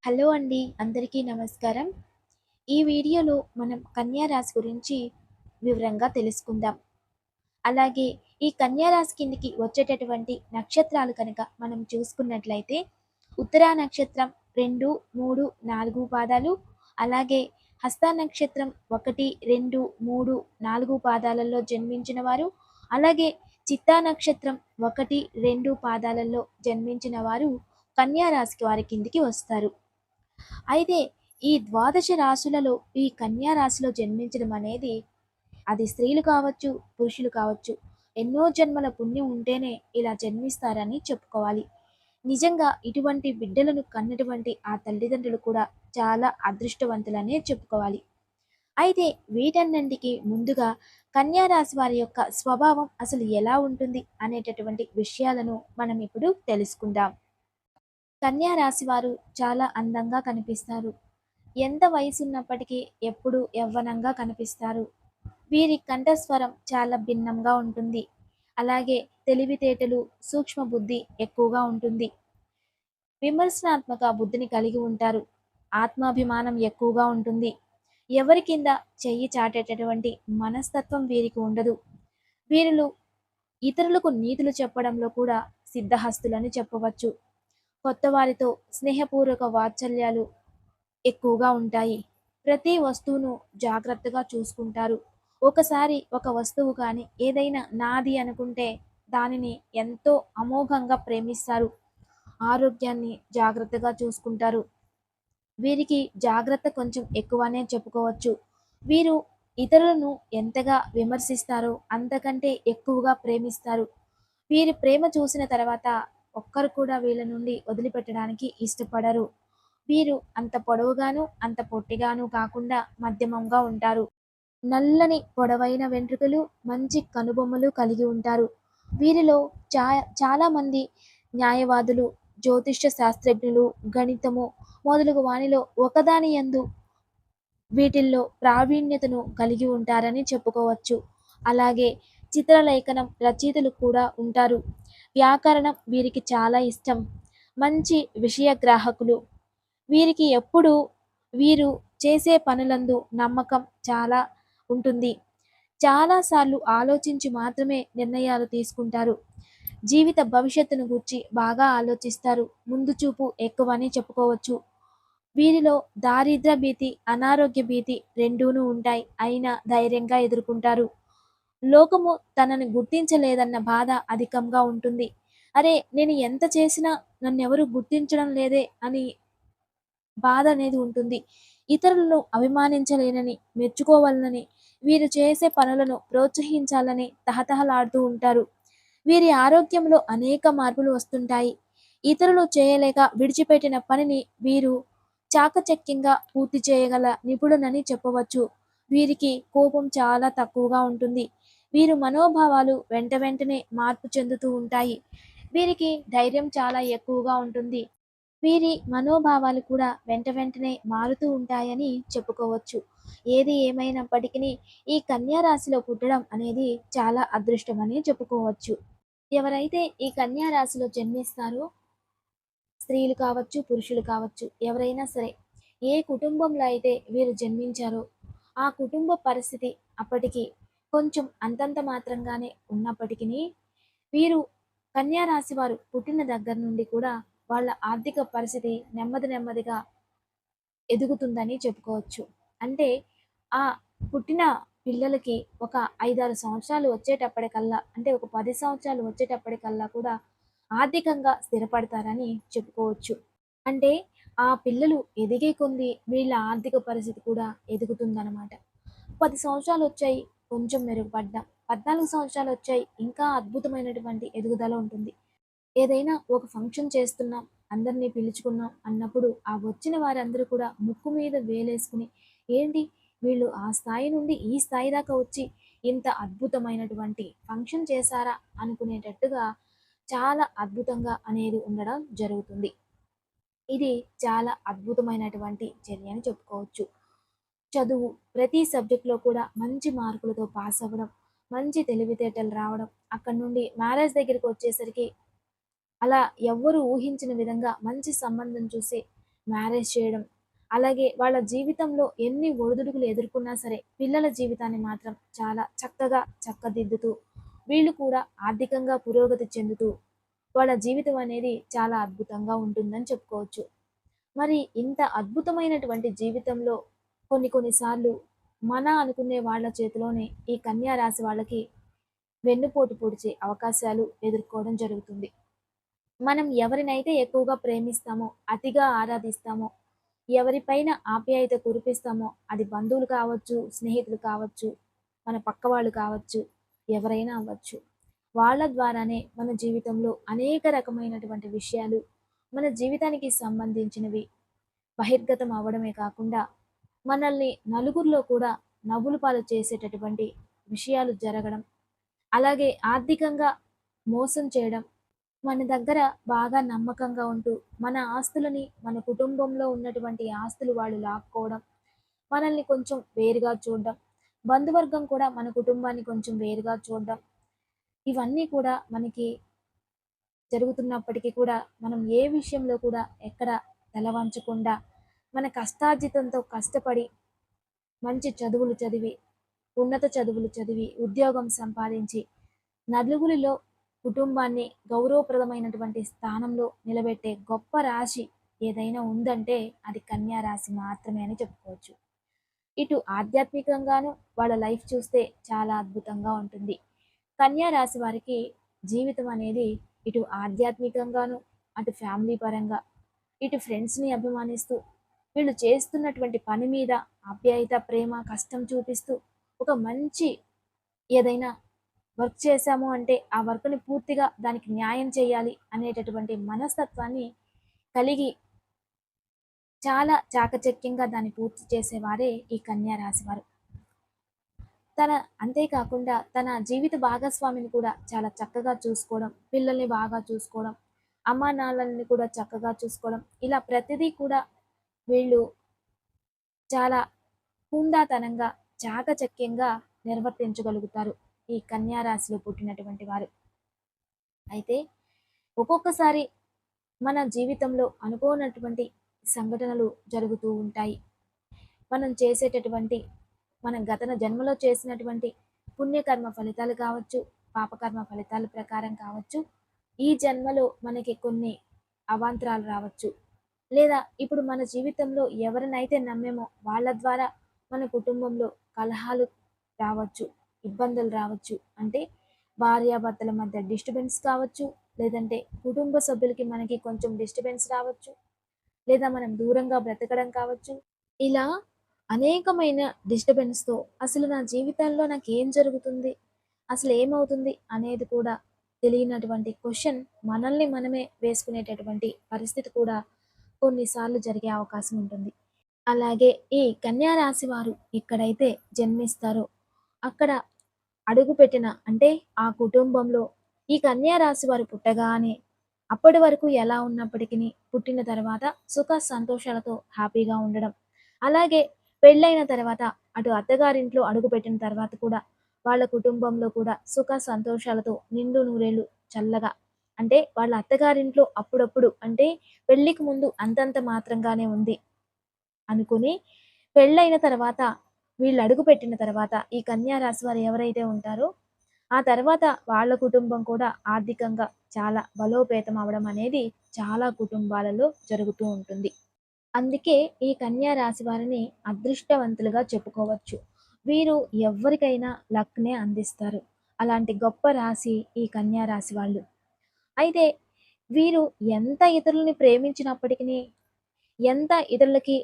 Hello అండి, అందరికీ నమస్కారం. ఈ వీడియోలో మనం కన్యా రాశి గురించి వివరంగా తెలుసుకుందాం. అలాగే ఈ కన్యా రాశి కిందికి వచ్చేటటువంటి నక్షత్రాలు కనుక మనం చూసుకున్నట్లయితే ఉత్తరా నక్షత్రం 2, 3, 4 పాదాలు, అలాగే హస్త నక్షత్రం 1, 2, 3, 4 పాదాలలో జన్మించిన వారు, అలాగే చిత్తా నక్షత్రం 1, 2 పాదాలలో జన్మించిన వారు కన్యా రాశికి వారి కిందికి వస్తారు. అయితే ఈ ద్వాదశ రాశులలో ఈ కన్యా రాశిలో జన్మించడం అనేది అది స్త్రీలు కావచ్చు, పురుషులు కావచ్చు, ఎన్నో జన్మల పుణ్యం ఉంటేనే ఇలా జన్మిస్తారని చెప్పుకోవాలి. నిజంగా ఇటువంటి బిడ్డలను కన్నటువంటి ఆ తల్లిదండ్రులు కూడా చాలా అదృష్టవంతులనే చెప్పుకోవాలి. అయితే వీటన్నింటికి ముందుగా కన్యా రాశి వారి యొక్క స్వభావం అసలు ఎలా ఉంటుంది అనేటటువంటి విషయాలను మనం ఇప్పుడు తెలుసుకుందాం. కన్యా రాశి వారు చాలా అందంగా కనిపిస్తారు. ఎంత వయసున్నప్పటికీ ఎప్పుడూ యవ్వనంగా కనిపిస్తారు. వీరి కంఠస్వరం చాలా భిన్నంగా ఉంటుంది. అలాగే తెలివితేటలు, సూక్ష్మ బుద్ధి ఎక్కువగా ఉంటుంది. విమర్శనాత్మక బుద్ధిని కలిగి ఉంటారు. ఆత్మాభిమానం ఎక్కువగా ఉంటుంది. ఎవరి కింద చెయ్యి చాటేటటువంటి మనస్తత్వం వీరికి ఉండదు. వీరిలో ఇతరులకు నీతులు చెప్పడంలో కూడా సిద్ధహస్తులని చెప్పవచ్చు. కొత్త వారితో స్నేహపూర్వక వాత్సల్యాలు ఎక్కువగా ఉంటాయి. ప్రతి వస్తువును జాగ్రత్తగా చూసుకుంటారు. ఒకసారి ఒక వస్తువు కానీ ఏదైనా నాది అనుకుంటే దానిని ఎంతో అమోఘంగా ప్రేమిస్తారు. ఆరోగ్యాన్ని జాగ్రత్తగా చూసుకుంటారు. వీరికి జాగ్రత్త కొంచెం ఎక్కువనే చెప్పుకోవచ్చు. వీరు ఇతరులను ఎంతగా విమర్శిస్తారో అంతకంటే ఎక్కువగా ప్రేమిస్తారు. వీరి ప్రేమ చూసిన తర్వాత ఒక్కరు కూడా వీళ్ళ నుండి వదిలిపెట్టడానికి ఇష్టపడరు. వీరు అంత పొడవుగాను అంత పొట్టిగాను కాకుండా మధ్యమంగా ఉంటారు. నల్లని పొడవైన వెంట్రుకలు, మంచి కనుబొమ్మలు కలిగి ఉంటారు. వీరిలో చాలామంది న్యాయవాదులు, జ్యోతిష్య శాస్త్రజ్ఞులు, గణితము మొదలగు వానిలో ఒకదాని యందు వీటిల్లో ప్రావీణ్యతను కలిగి ఉంటారని చెప్పుకోవచ్చు. అలాగే చిత్రలేఖనం రచయితలు కూడా ఉంటారు. వ్యాకరణం వీరికి చాలా ఇష్టం. మంచి విషయగ్రాహకులు. వీరికి ఎప్పుడూ వీరు చేసే పనులందు నమ్మకం చాలా ఉంటుంది. చాలాసార్లు ఆలోచించి మాత్రమే నిర్ణయాలు తీసుకుంటారు. జీవిత భవిష్యత్తును గూర్చి బాగా ఆలోచిస్తారు. ముందు చూపు ఎక్కువని చెప్పుకోవచ్చు. వీరిలో దారిద్ర్య భీతి, అనారోగ్య భీతి రెండూనూ ఉంటాయి. అయినా ధైర్యంగా ఎదుర్కొంటారు. లోకము తనని గుర్తించలేదన్న బాధ అధికంగా ఉంటుంది. అరే, నేను ఎంత చేసినా నన్నెవరు గుర్తించడం లేదే అని బాధ అనేది ఉంటుంది. ఇతరులను అభిమానించలేనని, మెచ్చుకోవాలని, వీరు చేసే పనులను ప్రోత్సహించాలని తహతహలాడుతూ ఉంటారు. వీరి ఆరోగ్యంలో అనేక మార్పులు వస్తుంటాయి. ఇతరులు చేయలేక విడిచిపెట్టిన పనిని వీరు చాకచక్యంగా పూర్తి చేయగల నిపుణులని చెప్పవచ్చు. వీరికి కోపం చాలా తక్కువగా ఉంటుంది. వీరు మనోభావాలు వెంటనే మార్పు చెందుతూ ఉంటాయి. వీరికి ధైర్యం చాలా ఎక్కువగా ఉంటుంది. వీరి మనోభావాలు కూడా వెంటనే మారుతూ ఉంటాయని చెప్పుకోవచ్చు. ఏది ఏమైనప్పటికీ ఈ కన్యా రాశిలో పుట్టడం అనేది చాలా అదృష్టమని చెప్పుకోవచ్చు. ఎవరైతే ఈ కన్యా రాశిలో జన్మిస్తారో స్త్రీలు కావచ్చు, పురుషులు కావచ్చు, ఎవరైనా సరే ఏ కుటుంబంలో అయితే వీరు జన్మించారో ఆ కుటుంబ పరిస్థితి అప్పటికి కొంచెం అంతంత మాత్రంగానే ఉన్నప్పటికీ వీరు కన్యా రాశి వారు పుట్టిన దగ్గర నుండి కూడా వాళ్ళ ఆర్థిక పరిస్థితి నెమ్మదిగా ఎదుగుతుందని చెప్పుకోవచ్చు. అంటే ఆ పుట్టిన పిల్లలకి ఒక 5, 6 సంవత్సరాలు వచ్చేటప్పటికల్లా, అంటే ఒక 10 సంవత్సరాలు వచ్చేటప్పటికల్లా కూడా ఆర్థికంగా స్థిరపడతారని చెప్పుకోవచ్చు. అంటే ఆ పిల్లలు ఎదిగే కొంది వీళ్ళ ఆర్థిక పరిస్థితి కూడా ఎదుగుతుందనమాట. 10 సంవత్సరాలు వచ్చాయి, కొంచెం మెరుగుపడ్డాం. 14 సంవత్సరాలు వచ్చాయి, ఇంకా అద్భుతమైనటువంటి ఎదుగుదల ఉంటుంది. ఏదైనా ఒక ఫంక్షన్ చేస్తున్నాం, అందరినీ పిలుచుకున్నాం అన్నప్పుడు ఆ వచ్చిన వారందరూ కూడా ముక్కు మీద వేలేసుకుని, ఏంటి వీళ్ళు ఆ స్థాయి నుండి ఈ స్థాయి దాకా వచ్చి ఇంత అద్భుతమైనటువంటి ఫంక్షన్ చేశారా అనుకునేటట్టుగా చాలా అద్భుతంగా అనేది ఉండడం జరుగుతుంది. ఇది చాలా అద్భుతమైనటువంటి చర్య అని చెప్పుకోవచ్చు. చదువు ప్రతి సబ్జెక్టులో కూడా మంచి మార్కులతో పాస్ అవ్వడం, మంచి తెలివితేటలు రావడం, అక్కడి నుండి మ్యారేజ్ దగ్గరికి వచ్చేసరికి అలా ఎవ్వరు ఊహించిన విధంగా మంచి సంబంధం చూసి మ్యారేజ్ చేయడం. అలాగే వాళ్ళ జీవితంలో ఎన్ని ఒడిదుడుకులు ఎదుర్కొన్నా సరే, పిల్లల జీవితాన్ని మాత్రం చాలా చక్కగా చక్కదిద్దుతూ, వీళ్ళు కూడా ఆర్థికంగా పురోగతి చెందుతూ, వాళ్ళ జీవితం అనేది చాలా అద్భుతంగా ఉంటుందని చెప్పుకోవచ్చు. మరి ఇంత అద్భుతమైనటువంటి జీవితంలో కొన్ని కొన్ని సార్లు మన అనుకునే వాళ్ళ చేతిలోనే ఈ కన్యా రాశి వాళ్ళకి వెన్నుపోటు పొడిచే అవకాశాలు ఎదుర్కోవడం జరుగుతుంది. మనం ఎవరినైతే ఎక్కువగా ప్రేమిస్తామో, అతిగా ఆరాధిస్తామో, ఎవరిపైన ఆప్యాయత కురిపిస్తామో, అది బంధువులు కావచ్చు, స్నేహితులు కావచ్చు, మన పక్కవాళ్ళు కావచ్చు, ఎవరైనా అవ్వచ్చు. వాళ్ళ ద్వారానే మన జీవితంలో అనేక రకమైనటువంటి విషయాలు, మన జీవితానికి సంబంధించినవి బహిర్గతం అవ్వడమే కాకుండా, మనల్ని నలుగురిలో కూడా నవ్వుల పాలు చేసేటటువంటి విషయాలు జరగడం, అలాగే ఆర్థికంగా మోసం చేయడం, మన దగ్గర బాగా నమ్మకంగా ఉంటూ, మన ఆస్తులని మన కుటుంబంలో ఉన్నటువంటి ఆస్తులు వాళ్ళు లాక్కోవడం, మనల్ని కొంచెం వేరుగా చూడడం, బంధువర్గం కూడా మన కుటుంబాన్ని కొంచెం వేరుగా చూడడం, ఇవన్నీ కూడా మనకి జరుగుతున్నప్పటికీ కూడా మనం ఏ విషయంలో కూడా ఎక్కడ తల వంచకుండా మన కష్టార్జితంతో కష్టపడి మంచి చదువులు చదివి, ఉన్నత చదువులు చదివి, ఉద్యోగం సంపాదించి, నలుగురిలో కుటుంబాన్ని గౌరవప్రదమైనటువంటి స్థానంలో నిలబెట్టే గొప్ప రాశి ఏదైనా ఉందంటే అది కన్యా రాశి మాత్రమే అని చెప్పుకోవచ్చు. ఇటు ఆధ్యాత్మికంగాను వాళ్ళ లైఫ్ చూస్తే చాలా అద్భుతంగా ఉంటుంది. కన్యా రాశి వారికి జీవితం అనేది ఇటు ఆధ్యాత్మికంగాను, అటు ఫ్యామిలీ పరంగా, ఇటు ఫ్రెండ్స్‌ని అభిమానిస్తూ, వీళ్ళు చేస్తున్నటువంటి పని మీద ఆప్యాయత, ప్రేమ, కష్టం చూపిస్తూ, ఒక మంచి ఏదైనా వర్క్ చేశాము అంటే, ఆ వర్క్‌ని పూర్తిగా దానికి న్యాయం చేయాలి అనేటటువంటి మనస్తత్వాన్ని కలిగి, చాలా చాకచక్యంగా దాన్ని పూర్తి చేసేవారే ఈ కన్యా రాశివారు. తన అంతేకాకుండా తన జీవిత భాగస్వామిని కూడా చాలా చక్కగా చూసుకోవడం, పిల్లల్ని బాగా చూసుకోవడం, అమ్మానాన్నలని కూడా చక్కగా చూసుకోవడం, ఇలా ప్రతిదీ కూడా వీళ్ళు చాలా హుందాతనంగా, చాకచక్యంగా నిర్వర్తించగలుగుతారు ఈ కన్యా రాశిలో పుట్టినటువంటి వారు. అయితే ఒక్కొక్కసారి మన జీవితంలో అనుకోనటువంటి సంఘటనలు జరుగుతూ ఉంటాయి. మనం చేసేటటువంటి మన గత జన్మలో చేసినటువంటి పుణ్యకర్మ ఫలితాలు కావచ్చు, పాపకర్మ ఫలితాల ప్రకారం కావచ్చు, ఈ జన్మలో మనకి కొన్ని అవాంతరాలు రావచ్చు. లేదా ఇప్పుడు మన జీవితంలో ఎవరినైతే నమ్మామో వాళ్ళ ద్వారా మన కుటుంబంలో కలహాలు రావచ్చు, ఇబ్బందులు రావచ్చు. అంటే భార్యాభర్తల మధ్య డిస్టర్బెన్స్ కావచ్చు, లేదంటే కుటుంబ సభ్యులకి మనకి కొంచెం డిస్టర్బెన్స్ రావచ్చు, లేదా మనం దూరంగా బ్రతకడం కావచ్చు. ఇలా అనేకమైన డిస్టర్బెన్స్‌తో అసలు నా జీవితంలో నాకేం జరుగుతుంది? అసలు ఏమవుతుంది? అనేది కూడా తెలియనటువంటి క్వెషన్ మనల్ని మనమే వేసుకునేటటువంటి పరిస్థితి కూడా కొన్నిసార్లు జరిగే అవకాశం ఉంటుంది. అలాగే ఈ కన్యా రాశి వారు ఎక్కడైతే జన్మిస్తారో అక్కడ అడుగుపెట్టిన అంటే ఆ కుటుంబంలో ఈ కన్యా రాశి వారు పుట్టగానే అప్పటి వరకు ఎలా ఉన్నప్పటికీ పుట్టిన తర్వాత సుఖ సంతోషాలతో హ్యాపీగా ఉండడం. అలాగే పెళ్ళైన తర్వాత అటు అత్తగారింట్లో అడుగుపెట్టిన తర్వాత కూడా వాళ్ళ కుటుంబంలో కూడా సుఖ సంతోషాలతో నిండు నూరేళ్ళు చల్లగా, అంటే వాళ్ళ అత్తగారింట్లో అప్పుడప్పుడు అంటే పెళ్ళికి ముందు అంతంత మాత్రంగానే ఉంది అనుకుని, పెళ్ళైన తర్వాత వీళ్ళు అడుగుపెట్టిన తర్వాత ఈ కన్యా రాశి వారు ఎవరైతే ఉంటారో ఆ తర్వాత వాళ్ళ కుటుంబం కూడా ఆర్థికంగా చాలా బలోపేతం అవ్వడం అనేది చాలా కుటుంబాలలో జరుగుతూ ఉంటుంది. అందుకే ఈ కన్యా రాశి వారిని అదృష్టవంతులుగా చెప్పుకోవచ్చు. వీరు ఎవ్వరికైనా లక్‌నే అందిస్తారు. అలాంటి గొప్ప రాశి ఈ కన్యా రాశి వాళ్ళు. అయితే వీరు ఎంత ఇతరులని ప్రేమించినప్పటికిని, ఎంత ఇతరులకి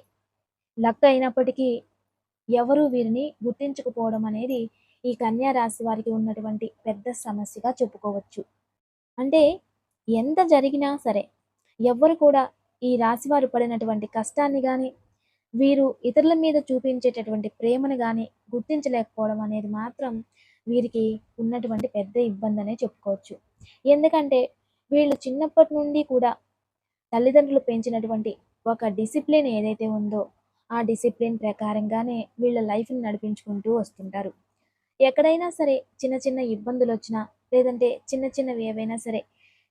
లక్ అయినప్పటికీ ఎవరు వీరిని గుర్తించకపోవడం అనేది ఈ కన్యా రాశి వారికి ఉన్నటువంటి పెద్ద సమస్యగా చెప్పుకోవచ్చు. అంటే ఎంత జరిగినా సరే ఎవ్వరు కూడా ఈ రాశివారు పడినటువంటి కష్టాన్ని గాని, వీరు ఇతరుల మీద చూపించేటటువంటి ప్రేమను గాని గుర్తించలేకపోవడం అనేది మాత్రం వీరికి ఉన్నటువంటి పెద్ద ఇబ్బందనే చెప్పుకోవచ్చు. ఎందుకంటే వీళ్ళు చిన్నప్పటి నుండి కూడా తల్లిదండ్రులు పెంచినటువంటి ఒక డిసిప్లిన్ ఏదైతే ఉందో, ఆ డిసిప్లిన్ ప్రకారంగానే వీళ్ళ లైఫ్‌ని నడిపించుకుంటూ వస్తుంటారు. ఎక్కడైనా సరే చిన్న చిన్న ఇబ్బందులొచ్చినా, లేదంటే చిన్న చిన్నవి ఏవైనా సరే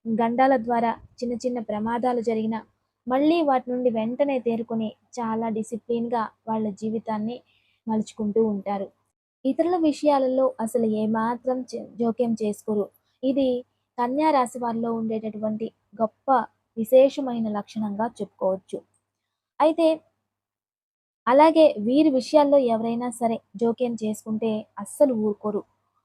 గండాల ద్వారా చిన్న చిన్న ప్రమాదాలు జరిగినా, మళ్ళీ వాటి నుండి వెంటనే తేరుకొని చాలా డిసిప్లిన్‌గా వాళ్ళ జీవితాన్ని మలుచుకుంటూ ఉంటారు. ఇతరుల విషయాలలో అసలు ఏమాత్రం జోక్యం చేసుకోరు. ఇది కన్యా రాశి వారిలో ఉండేటటువంటి గొప్ప విశేషమైన లక్షణంగా చెప్పుకోవచ్చు. అయితే అలాగే వీరి విషయాల్లో ఎవరైనా సరే జోక్యం చేసుకుంటే అస్సలు ఊరుకోరు.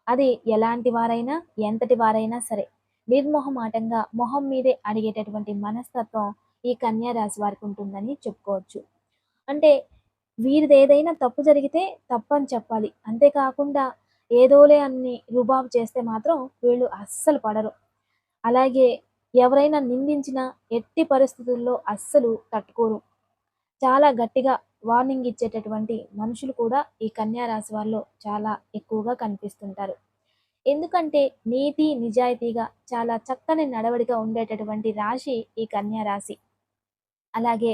అది ఎలాంటి వారైనా, ఎంతటి వారైనా సరే. నిర్మొహమాటంగా మొహం మీదే అడిగేటటువంటి మనస్తత్వం ఈ కన్యా రాశి వారికి ఉంటుందని చెప్పుకోవచ్చు. అంటే వీరిదేదైనా తప్పు జరిగితే తప్పని చెప్పాలి. అంతేకాకుండా ఏదోలే అని రుబాబు చేస్తే మాత్రం వీళ్ళు అస్సలు పడరు. అలాగే ఎవరైనా నిందించినా ఎట్టి పరిస్థితుల్లో అస్సలు తట్టుకోరు. చాలా గట్టిగా వార్నింగ్ ఇచ్చేటటువంటి మనుషులు కూడా ఈ కన్యా రాశి వారిలో చాలా ఎక్కువగా కనిపిస్తుంటారు. ఎందుకంటే నీతి, నిజాయితీగా చాలా చక్కని నడవడిక ఉండేటటువంటి రాశి ఈ కన్యా రాశి. అలాగే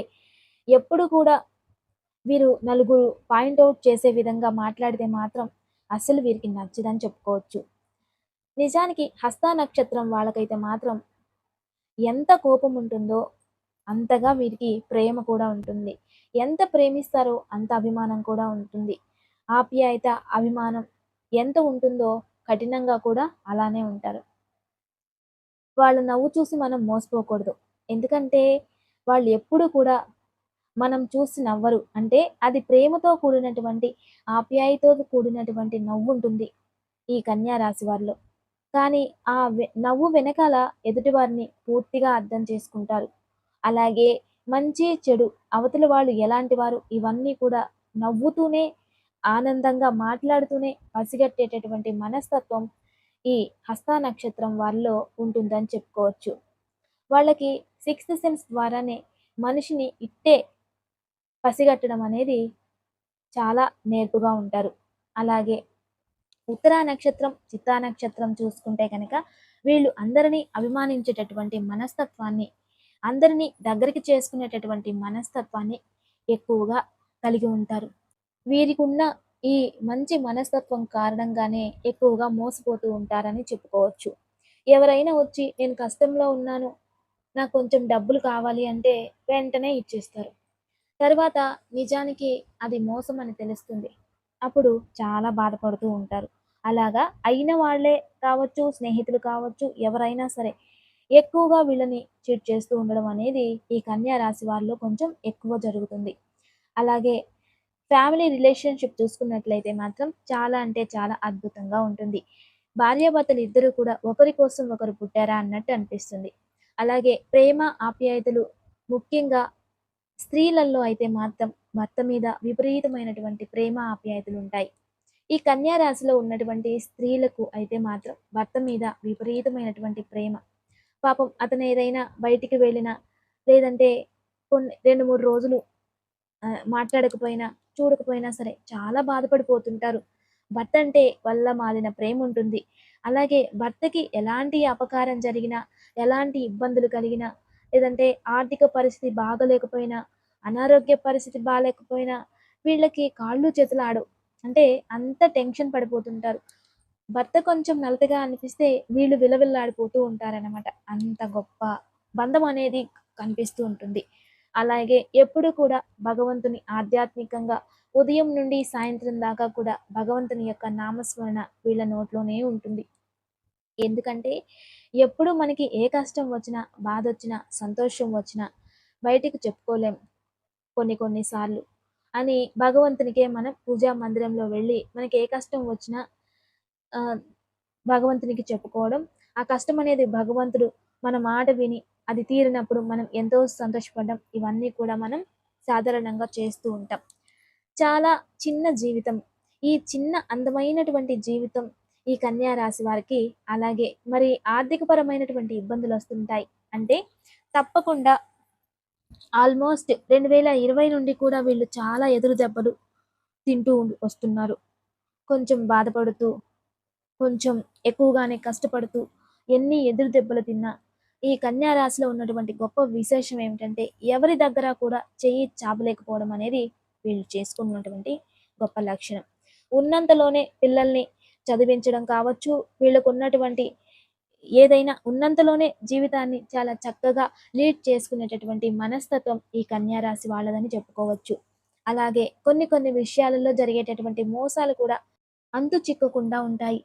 ఎప్పుడు కూడా వీరు నలుగురు పాయింట్ ఔట్ చేసే విధంగా మాట్లాడితే మాత్రం అస్సలు వీరికి నచ్చదని చెప్పుకోవచ్చు. నిజానికి హస్త నక్షత్రం వాళ్ళకైతే మాత్రం ఎంత కోపం ఉంటుందో అంతగా వీరికి ప్రేమ కూడా ఉంటుంది. ఎంత ప్రేమిస్తారో అంత అభిమానం కూడా ఉంటుంది. ఆప్యాయత, అభిమానం ఎంత ఉంటుందో కఠినంగా కూడా అలానే ఉంటారు. వాళ్ళ నవ్వు చూసి మనం మోసపోకూడదు. ఎందుకంటే వాళ్ళు ఎప్పుడు కూడా మనం చూసి నవ్వరు. అంటే అది ప్రేమతో కూడినటువంటి, ఆప్యాయతతో కూడినటువంటి నవ్వుంటుంది ఈ కన్యా రాశి వారిలో. కానీ ఆ నవ్వు వెనకాల ఎదుటివారిని పూర్తిగా అర్థం చేసుకుంటారు. అలాగే మంచి, చెడు అవతల వాళ్ళు ఎలాంటి వారు ఇవన్నీ కూడా నవ్వుతూనే, ఆనందంగా మాట్లాడుతూనే పసిగట్టేటటువంటి మనస్తత్వం ఈ హస్త నక్షత్రం వారిలో ఉంటుందని చెప్పుకోవచ్చు. వాళ్ళకి సిక్స్త్ సెన్స్ ద్వారానే మనిషిని ఇట్టే పసిగట్టడం అనేది చాలా నేర్పుగా ఉంటారు. అలాగే ఉత్తరా నక్షత్రం, చిత్తా నక్షత్రం చూసుకుంటే కనుక వీళ్ళు అందరినీ అభిమానించేటటువంటి మనస్తత్వాన్ని, అందరినీ దగ్గరికి చేసుకునేటటువంటి మనస్తత్వాన్ని ఎక్కువగా కలిగి ఉంటారు. వీరికున్న ఈ మంచి మనస్తత్వం కారణంగానే ఎక్కువగా మోసపోతూ ఉంటారని చెప్పుకోవచ్చు. ఎవరైనా వచ్చి నేను కష్టంలో ఉన్నాను, నాకు కొంచెం డబ్బులు కావాలి అంటే వెంటనే ఇచ్చేస్తారు. తర్వాత నిజానికి అది మోసం అని తెలుస్తుంది. అప్పుడు చాలా బాధపడుతూ ఉంటారు. అలాగా అయిన వాళ్ళే కావచ్చు, స్నేహితులు కావచ్చు, ఎవరైనా సరే ఎక్కువగా వీళ్ళని చీట్ చేస్తూ ఉండడం అనేది ఈ కన్యా రాశి వారిలో కొంచెం ఎక్కువ జరుగుతుంది. అలాగే ఫ్యామిలీ రిలేషన్‌షిప్ చూసుకున్నట్లయితే మాత్రం చాలా అంటే చాలా అద్భుతంగా ఉంటుంది. భార్యాభర్తలు ఇద్దరూ కూడా ఒకరి కోసం ఒకరు పుట్టారా అన్నట్టు అనిపిస్తుంది. అలాగే ప్రేమ, ఆప్యాయతలు ముఖ్యంగా స్త్రీలలో అయితే మాత్రం భర్త మీద విపరీతమైనటువంటి ప్రేమ, ఆప్యాయతలుంటాయి. ఈ కన్యా రాశిలో ఉన్నటువంటి స్త్రీలకు అయితే మాత్రం భర్త మీద విపరీతమైనటువంటి ప్రేమ. పాపం అతను ఏదైనా బయటికి వెళ్ళినా, లేదంటే కొన్ని 2, 3 రోజులు మాట్లాడకపోయినా, చూడకపోయినా సరే చాలా బాధపడిపోతుంటారు. భర్త అంటే వల్ల మాలిన ప్రేముంటుంది. అలాగే భర్తకి ఎలాంటి అపకారం జరిగినా, ఎలాంటి ఇబ్బందులు కలిగినా, లేదంటే ఆర్థిక పరిస్థితి బాగోలేకపోయినా, అనారోగ్య పరిస్థితి బాలేకపోయినా, వీళ్ళకి కాళ్ళు చేతులు ఆడవు. అంటే అంత టెన్షన్ పడిపోతుంటారు. భర్త కొంచెం నలతగా అనిపిస్తే వీళ్ళు విలవిల్లాడిపోతూ ఉంటారనమాట. అంత గొప్ప బంధం అనేది కనిపిస్తూ ఉంటుంది. అలాగే ఎప్పుడు కూడా భగవంతుని ఆధ్యాత్మికంగా ఉదయం నుండి సాయంత్రం దాకా కూడా భగవంతుని యొక్క నామస్మరణ వీళ్ళ నోట్లోనే ఉంటుంది. ఎందుకంటే ఎప్పుడు మనకి ఏ కష్టం వచ్చినా, బాధొచ్చినా, సంతోషం వచ్చినా బయటికి చెప్పుకోలేం కొన్ని కొన్ని సార్లు. అని భగవంతునికే మనం పూజా మందిరంలో వెళ్ళి మనకి ఏ కష్టం వచ్చినా ఆహ్, భగవంతునికి చెప్పుకోవడం. ఆ కష్టం అనేది భగవంతుడు మన మాట విని అది తీరినప్పుడు మనం ఎంతో సంతోషపడ్డం. ఇవన్నీ కూడా మనం సాధారణంగా చేస్తూ ఉంటాం. చాలా చిన్న జీవితం. ఈ చిన్న అందమైనటువంటి జీవితం ఈ కన్యా రాశి వారికి అలాగే మరి ఆర్థికపరమైనటువంటి ఇబ్బందులొస్తుంటాయి. అంటే తప్పకుండా ఆల్మోస్ట్ 2020 నుండి కూడా వీళ్ళు చాలా ఎదురు దెబ్బలు తింటూ వస్తున్నారు. కొంచెం బాధపడుతూ కొంచెం ఎక్కువగానే కష్టపడుతూ ఎన్ని ఎదురు దెబ్బలు తిన్నా ఈ కన్యా రాశిలో ఉన్నటువంటి గొప్ప విశేషం ఏమిటంటే ఎవరి దగ్గర కూడా చెయ్యి చాపలేకపోవడం అనేది వీళ్ళు చేసుకున్నటువంటి గొప్ప లక్షణం. ఉన్నంతలోనే పిల్లల్ని చదివించడం కావచ్చు, వీళ్ళకున్నటువంటి ఏదైనా ఉన్నంతలోనే జీవితాన్ని చాలా చక్కగా లీడ్ చేసుకునేటటువంటి మనస్తత్వం ఈ కన్యా రాశి వాళ్ళదని చెప్పుకోవచ్చు. అలాగే కొన్ని కొన్ని విషయాలలో జరిగేటటువంటి మోసాలు కూడా అంతు చిక్కకుండా ఉంటాయి.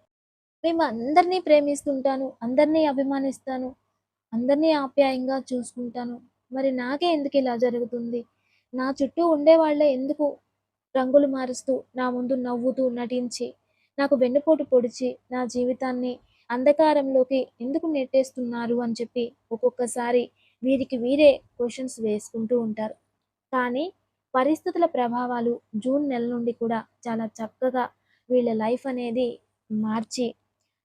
మేము అందరినీ ప్రేమిస్తుంటాను, అందరినీ అభిమానిస్తాను, అందరినీ ఆప్యాయంగా చూసుకుంటాను. మరి నాకే ఎందుకు ఇలా జరుగుతుంది? నా చుట్టూ ఉండేవాళ్ళే ఎందుకు రంగులు మారుస్తూ, నా ముందు నవ్వుతూ నటించి, నాకు వెన్నుపోటు పొడిచి, నా జీవితాన్ని అంధకారంలోకి ఎందుకు నెట్టేస్తున్నారు అని చెప్పి ఒక్కొక్కసారి వీరికి వీరే క్వెషన్స్ వేసుకుంటూ ఉంటారు. కానీ పరిస్థితుల ప్రభావాలు జూన్ నెల నుండి కూడా చాలా చక్కగా వీళ్ళ లైఫ్ అనేది మార్చి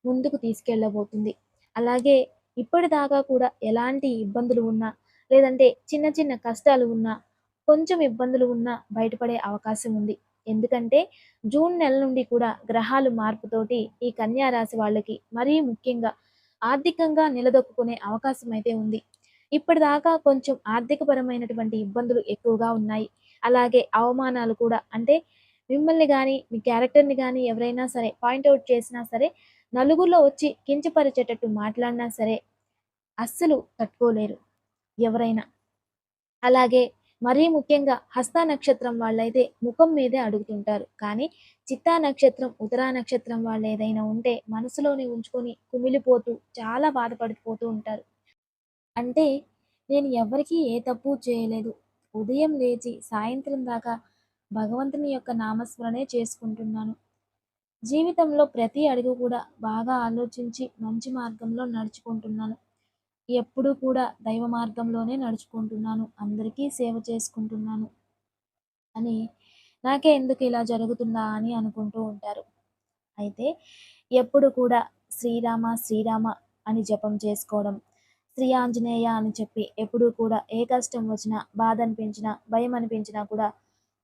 ముందుకు తీసుకెళ్ళబోతుంది. అలాగే ఇప్పటిదాకా కూడా ఎలాంటి ఇబ్బందులు ఉన్నా, లేదంటే చిన్న చిన్న కష్టాలు ఉన్నా, కొంచెం ఇబ్బందులు ఉన్నా బయటపడే అవకాశం ఉంది. ఎందుకంటే జూన్ నెల నుండి కూడా గ్రహాలు మార్పుతోటి ఈ కన్యా రాశి వాళ్ళకి మరీ ముఖ్యంగా ఆర్థికంగా నిలదొక్కుకునే అవకాశం అయితే ఉంది. ఇప్పటిదాకా కొంచెం ఆర్థికపరమైనటువంటి ఇబ్బందులు ఎక్కువగా ఉన్నాయి. అలాగే అవమానాలు కూడా అంటే మిమ్మల్ని గాని, మీ క్యారెక్టర్‌ని గాని ఎవరైనా సరే పాయింట్ ఔట్ చేసినా సరే, నలుగురిలో వచ్చి కించపరిచేటట్టు మాట్లాడినా సరే అస్సలు తట్టుకోలేరు ఎవరైనా. అలాగే మరీ ముఖ్యంగా హస్త నక్షత్రం వాళ్ళైతే ముఖం మీదే అడుగుతుంటారు. కానీ చిత్తా నక్షత్రం, ఉత్తరా నక్షత్రం వాళ్ళేదైనా ఉంటే మనసులోనే ఉంచుకొని కుమిలిపోతూ చాలా బాధపడిపోతూ ఉంటారు. అంటే నేను ఎవ్వరికీ ఏ తప్పు చేయలేదు. ఉదయం లేచి సాయంత్రం దాకా భగవంతుని యొక్క నామస్మరణే చేసుకుంటున్నాను. జీవితంలో ప్రతి అడుగు కూడా బాగా ఆలోచించి మంచి మార్గంలో నడుచుకుంటున్నాను. ఎప్పుడూ కూడా దైవ మార్గంలోనే నడుచుకుంటున్నాను. అందరికీ సేవ చేసుకుంటున్నాను అని నాకే ఎందుకు ఇలా జరుగుతుందా అని అనుకుంటూ ఉంటారు. అయితే ఎప్పుడు కూడా శ్రీరామ శ్రీరామ అని జపం చేసుకోవడం, శ్రీ ఆంజనేయ అని చెప్పి ఎప్పుడూ కూడా ఏ కష్టం వచ్చినా, బాధ అనిపించినా, భయం అనిపించినా కూడా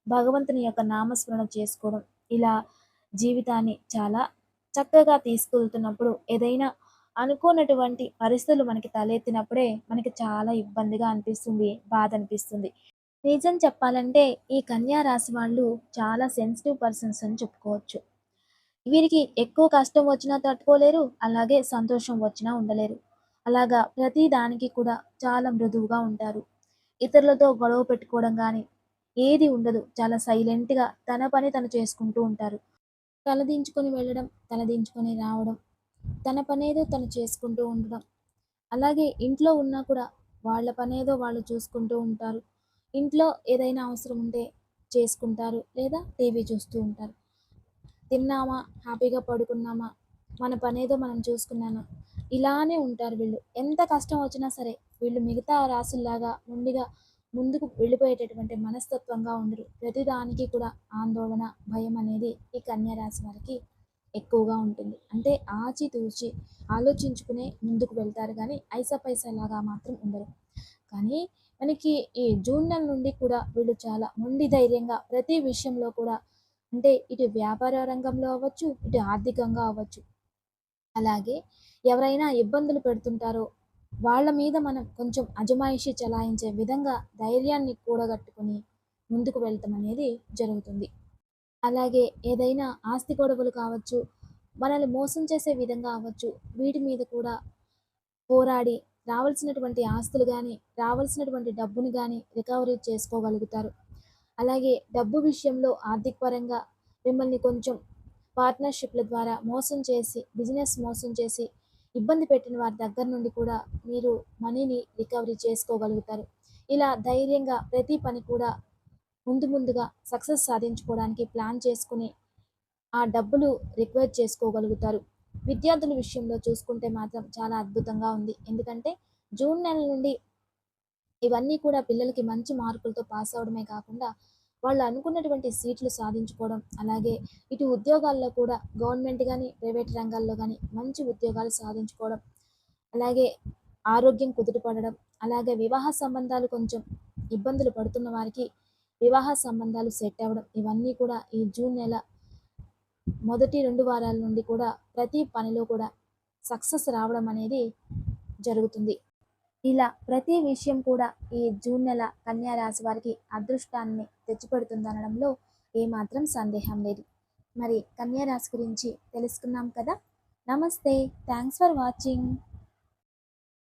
భగవంతుని యొక్క నామస్మరణ చేసుకోవడం, ఇలా జీవితాన్ని చాలా చక్కగా తీసుకెళ్తున్నప్పుడు ఏదైనా అనుకోనటువంటి పరిస్థితులు మనకి తలెత్తినప్పుడే మనకి చాలా ఇబ్బందిగా అనిపిస్తుంది, బాధ అనిపిస్తుంది. నిజం చెప్పాలంటే ఈ కన్యా రాశి వాళ్ళు చాలా సెన్సిటివ్ పర్సన్స్ అని చెప్పుకోవచ్చు. వీరికి ఎక్కువ కష్టం వచ్చినా తట్టుకోలేరు. అలాగే సంతోషం వచ్చినా ఉండలేరు. అలాగా ప్రతి దానికి కూడా చాలా మృదువుగా ఉంటారు. ఇతరులతో గొడవ పెట్టుకోవడం గానీ, ఏది ఉండదు. చాలా సైలెంట్‌గా తన పని తను చేసుకుంటూ ఉంటారు. తలదించుకొని వెళ్ళడం, తలదించుకొని రావడం, తన పనేదో తను చేసుకుంటూ ఉండడం. అలాగే ఇంట్లో ఉన్నా కూడా వాళ్ళ పనేదో వాళ్ళు చూసుకుంటూ ఉంటారు. ఇంట్లో ఏదైనా అవసరం ఉంటే చేసుకుంటారు. లేదా టీవీ చూస్తూ ఉంటారు. తిన్నామా, హ్యాపీగా పడుకున్నామా, మన పనేదో మనం చూసుకున్నామా, ఇలానే ఉంటారు వీళ్ళు. ఎంత కష్టం వచ్చినా సరే, వీళ్ళు మిగతా రాసుల్లాగా మొండిగా ముందుకు వెళ్ళిపోయేటటువంటి మనస్తత్వంగా ఉండరు. ప్రతిదానికి కూడా ఆందోళన, భయం అనేది ఈ కన్యా రాశి వారికి ఎక్కువగా ఉంటుంది. అంటే ఆచితూచి ఆలోచించుకునే ముందుకు వెళ్తారు కానీ, ఐసపైసలాగా మాత్రం ఉండరు. కానీ మనకి ఈ జూన్ నెల నుండి కూడా వీళ్ళు చాలా మొండి ధైర్యంగా ప్రతి విషయంలో కూడా అంటే ఇటు వ్యాపార రంగంలో అవ్వచ్చు, ఇటు ఆర్థికంగా అవ్వచ్చు. అలాగే ఎవరైనా ఇబ్బందులు పెడుతుంటారో వాళ్ళ మీద మనం కొంచెం అజమాయిషీ చలాయించే విధంగా ధైర్యాన్ని కూడగట్టుకొని ముందుకు వెళ్ళటం అనేది జరుగుతుంది. అలాగే ఏదైనా ఆస్తి గొడవలు కావచ్చు, మనల్ని మోసం చేసే విధంగా అవ్వచ్చు, వీటి మీద కూడా పోరాడి రావాల్సినటువంటి ఆస్తులు గానీ, రావాల్సినటువంటి డబ్బుని గానీ రికవరీ చేసుకోగలుగుతారు. అలాగే డబ్బు విషయంలో ఆర్థిక పరంగా మిమ్మల్ని కొంచెం పార్ట్నర్‌షిప్‌ల ద్వారా మోసం చేసి, బిజినెస్ మోసం చేసి, ఇబ్బంది పెట్టిన వారి దగ్గర నుండి కూడా మీరు మనీని రికవరీ చేసుకోగలుగుతారు. ఇలా ధైర్యంగా ప్రతి పని కూడా ముందుగా సక్సెస్ సాధించుకోవడానికి ప్లాన్ చేసుకొని, ఆ డబ్బులు రిక్వైర్ చేసుకోగలుగుతారు. విద్యార్థుల విషయంలో చూసుకుంటే మాత్రం చాలా అద్భుతంగా ఉంది. ఎందుకంటే జూన్ నెల నుండి ఇవన్నీ కూడా పిల్లలకి మంచి మార్కులతో పాస్ అవ్వడమే కాకుండా, వాళ్ళు అనుకున్నటువంటి సీట్లు సాధించుకోవడం, అలాగే ఇటు ఉద్యోగాల్లో కూడా గవర్నమెంట్ గాని, ప్రైవేట్ రంగాల్లో గాని మంచి ఉద్యోగాలు సాధించుకోవడం, అలాగే ఆరోగ్యం కుదుటపడడం, అలాగే వివాహ సంబంధాలు కొంచెం ఇబ్బందులు పడుతున్న వారికి వివాహ సంబంధాలు సెట్ అవ్వడం, ఇవన్నీ కూడా ఈ జూన్ నెల మొదటి 2 వారాల నుండి కూడా ప్రతి పనిలో కూడా సక్సెస్ రావడం అనేది జరుగుతుంది. ఇలా ప్రతి విషయం కూడా ఈ జూన్ నెల కన్యా రాశి వారికి అదృష్టాన్ని తెచ్చిపెడుతుందనడంలో ఏమాత్రం సందేహం లేదు. మరి కన్యా రాశి గురించి తెలుసుకున్నాం కదా. నమస్తే. Thanks for watching.